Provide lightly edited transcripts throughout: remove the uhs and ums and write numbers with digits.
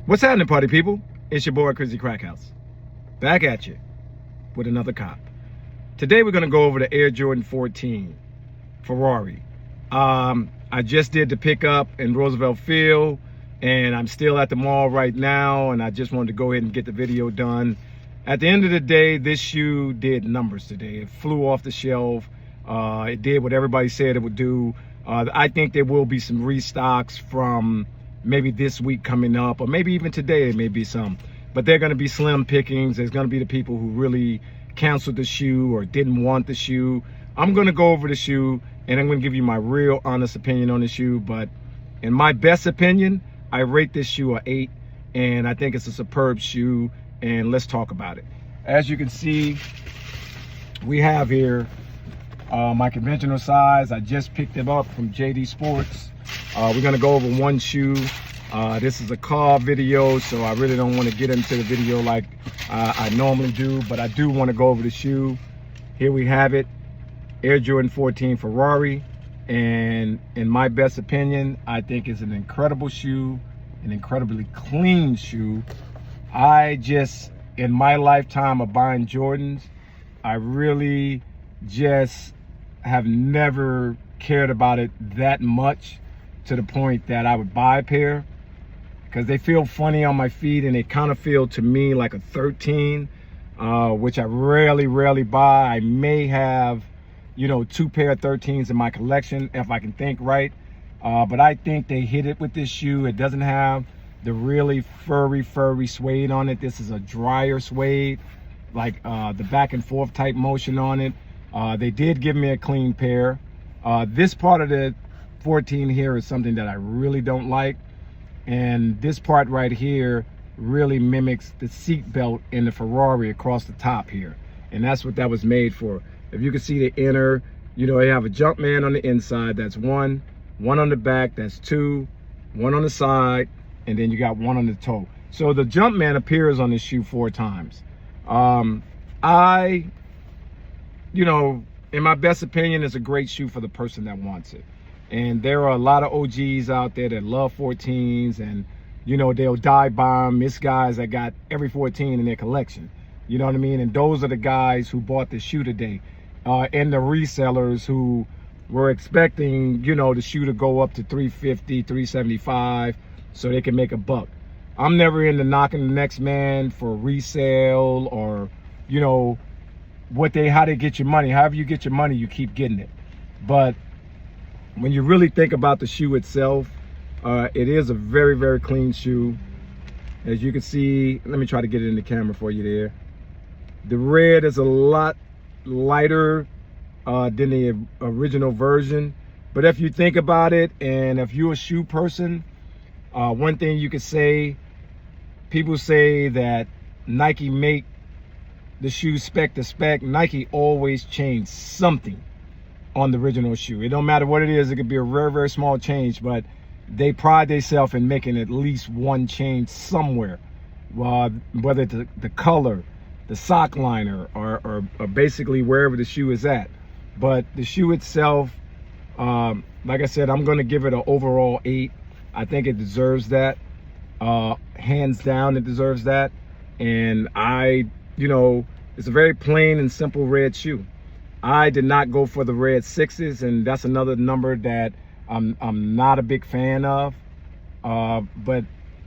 What's happening, party people? It's your boy, Crazy Crack House. Back at you with another cop. Today, we're going to go over the Air Jordan 14 Ferrari. I just did the pickup in Roosevelt Field, and I'm still at the mall right now, and I just wanted to go ahead and get the video done. At the end of the day, this shoe did numbers today. It flew off the shelf. It did what everybody said it would do. I think there will be some restocks from maybe this week coming up, or maybe even today there may be some. But they're going to be slim pickings. There's going to be the people who really canceled the shoe or didn't want the shoe. I'm going to go over the shoe, and I'm going to give you my real honest opinion on the shoe. But in my best opinion, I rate this shoe an 8, and I think it's a superb shoe, and let's talk about it. As you can see, we have here my conventional size. I just picked it up from JD Sports. We're going to go over one shoe. This is a car video, so I really don't want to get into the video like I normally do, but I do want to go over the shoe. Here we have it, Air Jordan 14 Ferrari, and in my best opinion, I think it's an incredible shoe, an incredibly clean shoe. I just, in my lifetime of buying Jordans, I really just have never cared about it that much to the point that I would buy a pair, because they feel funny on my feet and they kind of feel to me like a 13, which I rarely buy. I may have, you know, 2 pair of 13s in my collection if I can think right, but I think they hit it with this shoe. It doesn't have the really furry suede on it. This is a drier suede, like the back and forth type motion on it. They did give me a clean pair. This part of the 14 here is something that I really don't like, and this part right here really mimics the seat belt in the Ferrari across the top here, and that's what that was made for. If you can see the inner, you know, you have a jump man on the inside, that's one on the back, that's 2, 1 on the side, and then you got 1 on the toe. So the jump man appears on this shoe 4 times. You know, in my best opinion, it's a great shoe for the person that wants it. And there are a lot of OGs out there that love 14s, and, you know, they'll die by them. It's guys that got every 14 in their collection. You know what I mean? And those are the guys who bought the shoe today. And the resellers who were expecting, you know, the shoe to go up to $350, $375 so they can make a buck. I'm never into knocking the next man for resale or, you know, how they get your money. However you get your money, you keep getting it. But when you really think about the shoe itself, it is a very clean shoe. As you can see, let me try to get it in the camera for you there. The red is a lot lighter than the original version. But if you think about it, and if you're a shoe person, one thing you could say, people say that Nike make the shoe spec to spec. Nike always changed something on the original shoe. It don't matter what it is. It could be a very small change, but they pride themselves in making at least one change somewhere, whether it's the color, the sock liner, or basically wherever the shoe is at. But the shoe itself, like I said, I'm going to give it an overall 8. I think it deserves that. Hands down, it deserves that. And you know, it's a very plain and simple red shoe. I did not go for the red 6s, and that's another number that I'm not a big fan of. But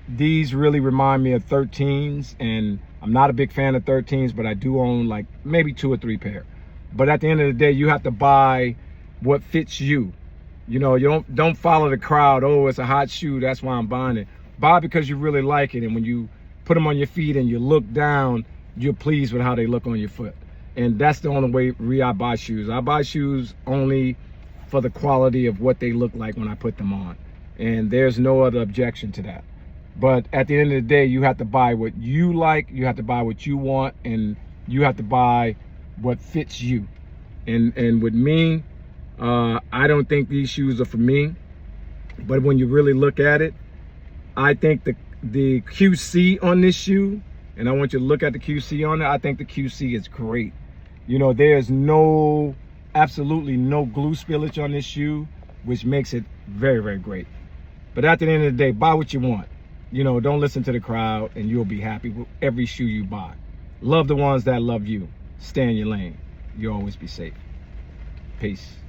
these really remind me of 13s, and I'm not a big fan of 13s, but I do own like maybe 2 or 3 pair. But at the end of the day, you have to buy what fits you. You know, you don't follow the crowd. Oh, it's a hot shoe, that's why I'm buying it. Buy because you really like it, and when you put them on your feet and you look down, you're pleased with how they look on your foot. And that's the only way I buy shoes. I buy shoes only for the quality of what they look like when I put them on. And there's no other objection to that. But at the end of the day, you have to buy what you like, you have to buy what you want, and you have to buy what fits you. And with me, I don't think these shoes are for me. But when you really look at it, I think the QC on this shoe, and I want you to look at the QC on it, I think the QC is great. You know, there's absolutely no glue spillage on this shoe, which makes it very great. But at the end of the day, buy what you want. You know, don't listen to the crowd, and you'll be happy with every shoe you buy. Love the ones that love you. Stay in your lane. You'll always be safe. Peace.